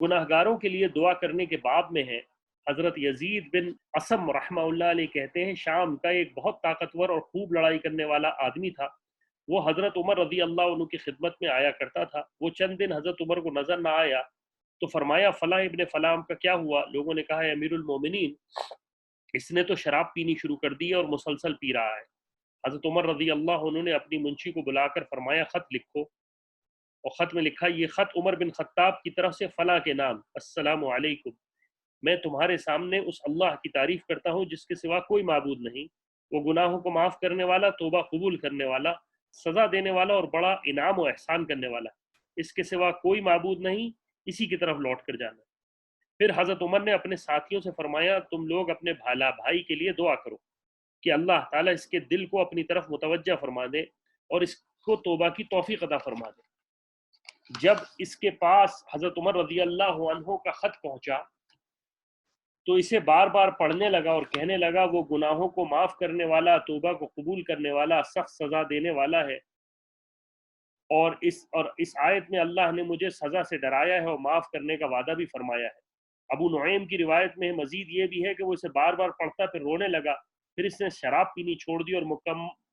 گناہگاروں کے لیے دعا کرنے کے باب میں ہے، حضرت یزید بن اسم رحمہ اللہ علیہ کہتے ہیں شام کا ایک بہت طاقتور اور خوب لڑائی کرنے والا آدمی تھا، وہ حضرت عمر رضی اللہ عنہ کی خدمت میں آیا کرتا تھا۔ وہ چند دن حضرت عمر کو نظر نہ آیا تو فرمایا فلاں ابن فلاں کا کیا ہوا؟ لوگوں نے کہا امیر المومنین اس نے تو شراب پینی شروع کر دی ہے اور مسلسل پی رہا ہے۔ حضرت عمر رضی اللہ عنہ نے اپنی منشی کو بلا کر فرمایا خط لکھو، اور خط میں لکھا یہ خط عمر بن خطاب کی طرف سے فلاں کے نام، السلام علیکم، میں تمہارے سامنے اس اللہ کی تعریف کرتا ہوں جس کے سوا کوئی معبود نہیں، وہ گناہوں کو معاف کرنے والا، توبہ قبول کرنے والا، سزا دینے والا اور بڑا انعام و احسان کرنے والا، اس کے سوا کوئی معبود نہیں، اسی کی طرف لوٹ کر جانا۔ پھر حضرت عمر نے اپنے ساتھیوں سے فرمایا تم لوگ اپنے بھالا بھائی کے لیے دعا کرو کہ اللہ تعالیٰ اس کے دل کو اپنی طرف متوجہ فرما دے اور اس کو توبہ کی توفیق عطا فرما دے۔ جب اس کے پاس حضرت عمر رضی اللہ عنہ کا خط پہنچا تو اسے بار بار پڑھنے لگا اور کہنے لگا وہ گناہوں کو معاف کرنے والا، توبہ کو قبول کرنے والا، سخت سزا دینے والا ہے، اور اس آیت میں اللہ نے مجھے سزا سے ڈرایا ہے اور معاف کرنے کا وعدہ بھی فرمایا ہے۔ ابو نعیم کی روایت میں مزید یہ بھی ہے کہ وہ اسے بار بار پڑھتا پھر رونے لگا، پھر اس نے شراب پینی چھوڑ دی اور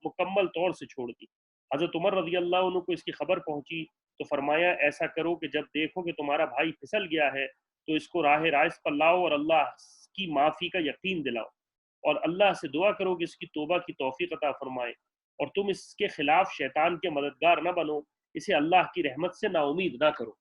مکمل طور سے چھوڑ دی۔ حضرت عمر رضی اللہ عنہ کو اس کی خبر پہنچی تو فرمایا ایسا کرو کہ جب دیکھو کہ تمہارا بھائی پھسل گیا ہے تو اس کو راہ راست پر لاؤ اور اللہ کی معافی کا یقین دلاؤ، اور اللہ سے دعا کرو کہ اس کی توبہ کی توفیق عطا فرمائے، اور تم اس کے خلاف شیطان کے مددگار نہ بنو، اسے اللہ کی رحمت سے نا امید نہ کرو۔